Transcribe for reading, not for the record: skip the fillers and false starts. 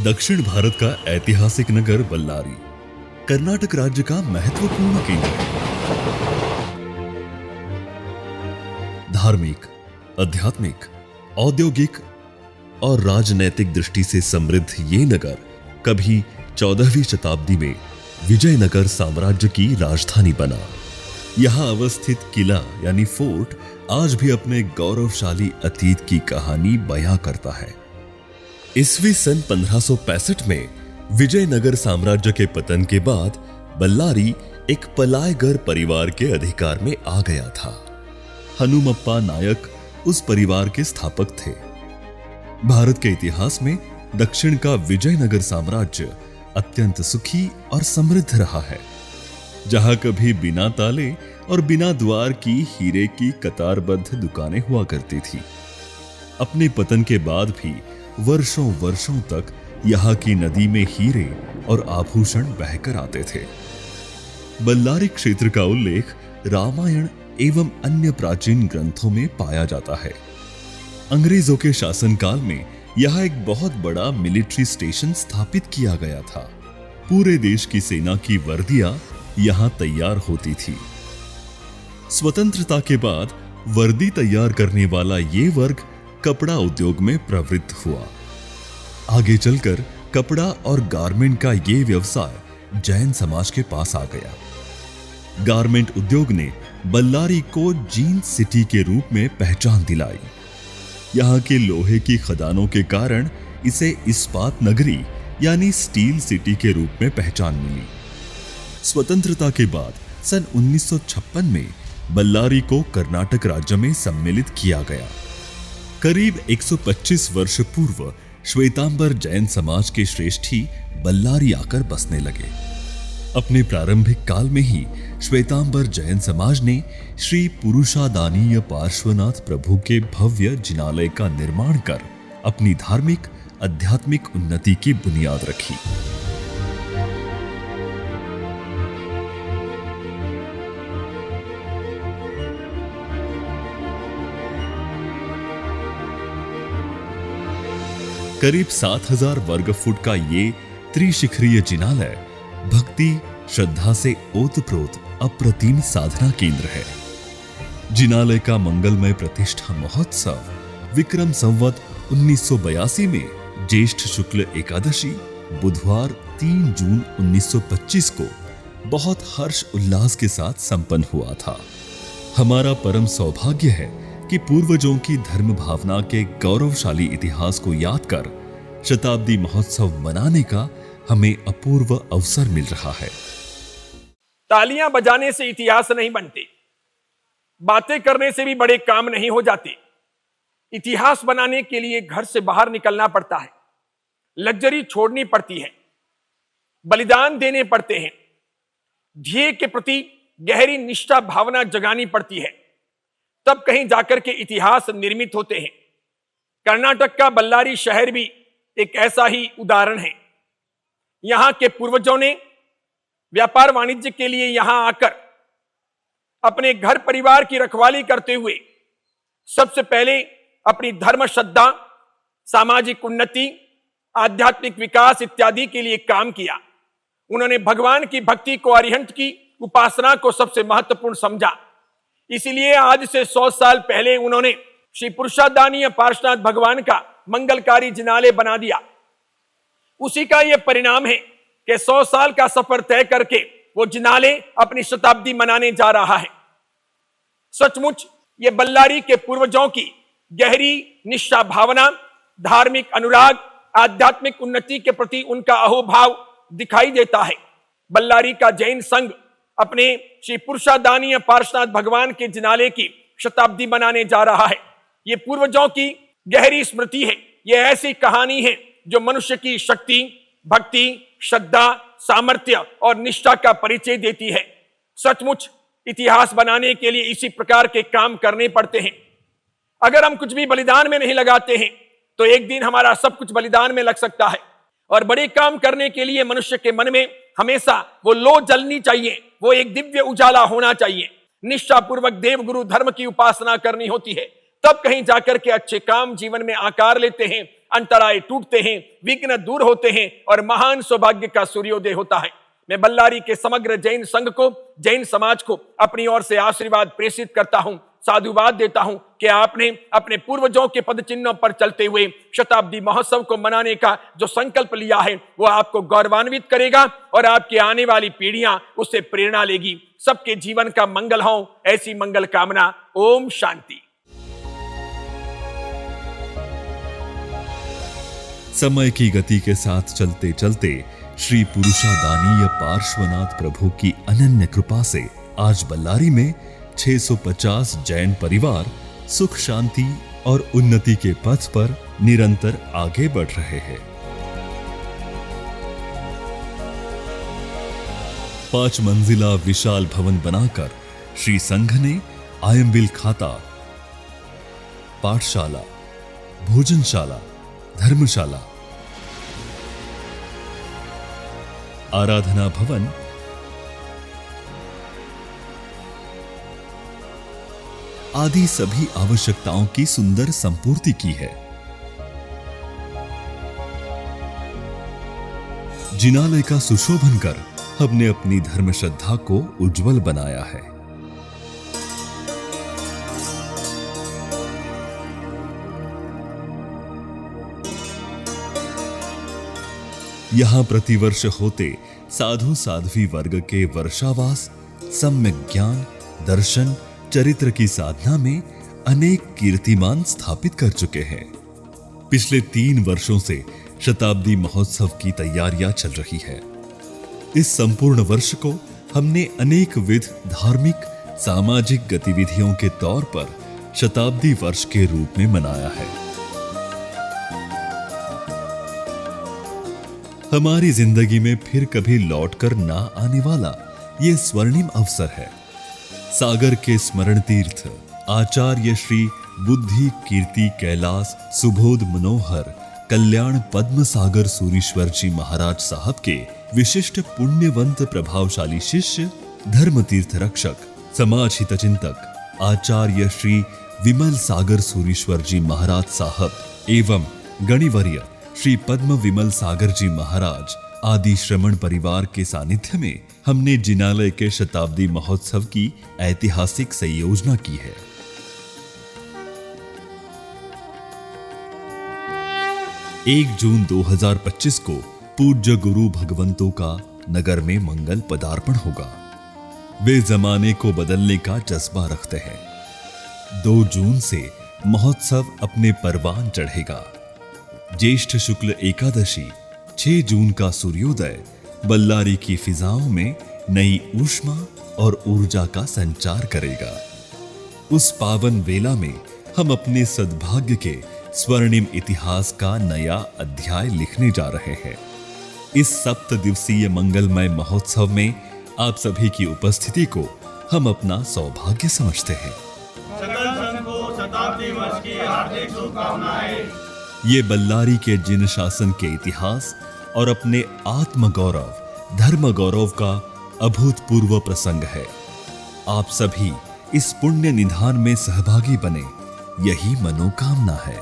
दक्षिण भारत का ऐतिहासिक नगर बल्लारी कर्नाटक राज्य का महत्वपूर्ण केंद्र है। धार्मिक, आध्यात्मिक, औद्योगिक और राजनैतिक दृष्टि से समृद्ध ये नगर कभी 14वीं शताब्दी में विजयनगर साम्राज्य की राजधानी बना। यहां अवस्थित किला यानी फोर्ट आज भी अपने गौरवशाली अतीत की कहानी बयां करता है। ईस्वी सन 1565 में विजयनगर साम्राज्य के पतन के बाद बल्लारी एक पलायगर परिवार के अधिकार में आ गया था। हनुमप्पा नायक उस परिवार के स्थापक थे। भारत के इतिहास में दक्षिण का विजयनगर साम्राज्य अत्यंत सुखी और समृद्ध रहा है, जहां कभी बिना ताले और बिना द्वार की हीरे की कतारबद्ध दुकानें हुआ करती थी। अपने पतन के बाद भी वर्षों वर्षों तक यहाँ की नदी में हीरे और आभूषण बहकर आते थे। बल्लारी क्षेत्र का उल्लेख रामायण एवं अन्य प्राचीन ग्रंथों में पाया जाता है। अंग्रेजों के शासनकाल में यहाँ एक बहुत बड़ा मिलिट्री स्टेशन स्थापित किया गया था। पूरे देश की सेना की वर्दियां यहाँ तैयार होती थी। स्वतंत्रता के बाद वर्दी तैयार करने वाला ये वर्ग कपड़ा उद्योग में प्रवृत्त हुआ। आगे चलकर कपड़ा और गारमेंट का ये व्यवसाय जैन समाज के पास आ गया। गारमेंट उद्योग ने बल्लारी को जीन्स सिटी के रूप में पहचान दिलाई। यहाँ के लोहे की खदानों के कारण इसे इस्पात नगरी यानी स्टील सिटी के रूप में पहचान मिली। स्वतंत्रता के बाद सन 1956 में बल्लारी को कर्नाटक राज्य में सम्मिलित किया गया। करीब 125 वर्ष पूर्व श्वेतांबर जैन समाज के श्रेष्ठी बल्लारी आकर बसने लगे। अपने प्रारंभिक काल में ही श्वेतांबर जैन समाज ने श्री पुरुषादानीय पार्श्वनाथ प्रभु के भव्य जिनालय का निर्माण कर अपनी धार्मिक आध्यात्मिक उन्नति की बुनियाद रखी। करीब 7000 वर्ग फुट का ये त्रिशिखरीय जिनालय भक्ति श्रद्धा से ओतप्रोत अप्रतिम साधना केंद्र है। जिनालय का मंगलमय प्रतिष्ठा महोत्सव विक्रम संवत 1982 में ज्येष्ठ शुक्ल एकादशी बुधवार 3 जून 1925 को बहुत हर्ष उल्लास के साथ संपन्न हुआ था। हमारा परम सौभाग्य है कि पूर्वजों की धर्म भावना के गौरवशाली इतिहास को याद कर शताब्दी महोत्सव मनाने का हमें अपूर्व अवसर मिल रहा है। तालियां बजाने से इतिहास नहीं बनते, बातें करने से भी बड़े काम नहीं हो जाते। इतिहास बनाने के लिए घर से बाहर निकलना पड़ता है, लग्जरी छोड़नी पड़ती है, बलिदान देने पड़ते हैं, ध्येय के प्रति गहरी निष्ठा भावना जगानी पड़ती है, तब कहीं जाकर के इतिहास निर्मित होते हैं। कर्नाटक का बल्लारी शहर भी एक ऐसा ही उदाहरण है। यहां के पूर्वजों ने व्यापार वाणिज्य के लिए यहां आकर अपने घर परिवार की रखवाली करते हुए सबसे पहले अपनी धर्म श्रद्धा, सामाजिक उन्नति, आध्यात्मिक विकास इत्यादि के लिए काम किया। उन्होंने भगवान की भक्ति को, अरिहंत की उपासना को सबसे महत्वपूर्ण समझा। इसीलिए आज से 100 साल पहले उन्होंने श्री पुरुषादानीय पार्श्वनाथ भगवान का मंगलकारी जिनालय बना दिया। उसी का यह परिणाम है कि 100 साल का सफर तय करके वो जिनालय अपनी शताब्दी मनाने जा रहा है। सचमुच ये बल्लारी के पूर्वजों की गहरी निष्ठा भावना, धार्मिक अनुराग, आध्यात्मिक उन्नति के प्रति उनका अहोभाव दिखाई देता है। बल्लारी का जैन संघ अपने श्री पुरुषादानीय पार्श्वनाथ भगवान के जिनालय की शताब्दी मनाने जा रहा है। ये पूर्वजों की गहरी स्मृति है। ये ऐसी कहानी है जो मनुष्य की शक्ति, भक्ति, श्रद्धा, सामर्थ्य और निष्ठा का परिचय देती है। सचमुच इतिहास बनाने के लिए इसी प्रकार के काम करने पड़ते हैं। अगर हम कुछ भी बलिदान में नहीं लगाते हैं तो एक दिन हमारा सब कुछ बलिदान में लग सकता है। और बड़े काम करने के लिए मनुष्य के मन में हमेशा वो लो जलनी चाहिए, वो एक दिव्य उजाला होना चाहिए। निष्ठापूर्वक देव गुरु धर्म की उपासना करनी होती है, तब कहीं जाकर के अच्छे काम जीवन में आकार लेते हैं, अंतराय टूटते हैं, विघ्न दूर होते हैं और महान सौभाग्य का सूर्योदय होता है। मैं बल्लारी के समग्र जैन संघ को, जैन समाज को अपनी ओर से आशीर्वाद प्रेषित करता हूं, साधुवाद देता हूं कि आपने अपने पूर्वजों के पद चिन्हों पर चलते हुए शताब्दी महोत्सव को मनाने का जो संकल्प लिया है वो आपको गौरवान्वित करेगा और आपकी आने वाली पीढ़ियां उससे प्रेरणा लेगी। सबके जीवन का मंगल हो, ऐसी मंगल कामना। ओम शांति। समय की गति के साथ चलते चलते श्री पुरुषादानीय पार्श्वनाथ प्रभु की अनन्य कृपा से आज बल्लारी में 650 जैन परिवार सुख शांति और उन्नति के पथ पर निरंतर आगे बढ़ रहे हैं। 5 मंजिला विशाल भवन बनाकर श्री संघ ने आयंबिल खाता, पाठशाला, भोजनशाला, धर्मशाला, आराधना भवन, आदि सभी आवश्यकताओं की सुंदर संपूर्ति की है। जिनालय का सुशोभन कर हमने अपनी धर्म श्रद्धा को उज्जवल बनाया है। यहां प्रतिवर्ष होते साधु साध्वी वर्ग के वर्षावास, सम्यक ज्ञान, दर्शन, चरित्र की साधना में अनेक कीर्तिमान स्थापित कर चुके हैं। पिछले 3 वर्षों से शताब्दी महोत्सव की तैयारियां चल रही है। इस संपूर्ण वर्ष को हमने अनेक विध धार्मिक सामाजिक गतिविधियों के तौर पर शताब्दी वर्ष के रूप में मनाया है। हमारी जिंदगी में फिर कभी लौटकर ना आने वाला ये स्वर्णिम अवसर है। सागर के स्मरण तीर्थ आचार्य श्री बुद्धि कीर्ति कैलाश सुबोध मनोहर कल्याण पद्म सागर सूरीश्वर जी महाराज साहब के विशिष्ट पुण्यवंत प्रभावशाली शिष्य धर्म तीर्थ रक्षक समाज हित चिंतक आचार्य श्री विमल सागर सूरीश्वर जी महाराज साहब एवं गणिवर्य श्री पद्म विमल सागर जी महाराज आदि श्रमण परिवार के सानिध्य में हमने जिनालय के शताब्दी महोत्सव की ऐतिहासिक संयोजना की है। 1 जून 2025 को पूज्य गुरु भगवंतों का नगर में मंगल पदार्पण होगा। वे जमाने को बदलने का जज्बा रखते हैं। 2 जून से महोत्सव अपने परवान चढ़ेगा। ज्येष्ठ शुक्ल एकादशी 6 जून का सूर्योदय बल्लारी की फिजाओं में नई ऊष्मा और ऊर्जा का संचार करेगा। उस पावन वेला में हम अपने सद्भाग्य के स्वर्णिम इतिहास का नया अध्याय लिखने जा रहे हैं। इस 7 दिवसीय मंगलमय महोत्सव में आप सभी की उपस्थिति को हम अपना सौभाग्य समझते हैं। सकल संघ को शताब्दी वर्ष की हार्दिक शुभकामनाएं। ये बल्लारी के जिन शासन के इतिहास और अपने आत्म गौरव धर्म गौरव का अभूतपूर्व प्रसंग है। आप सभी इस पुण्य निधान में सहभागी बने, यही मनोकामना है।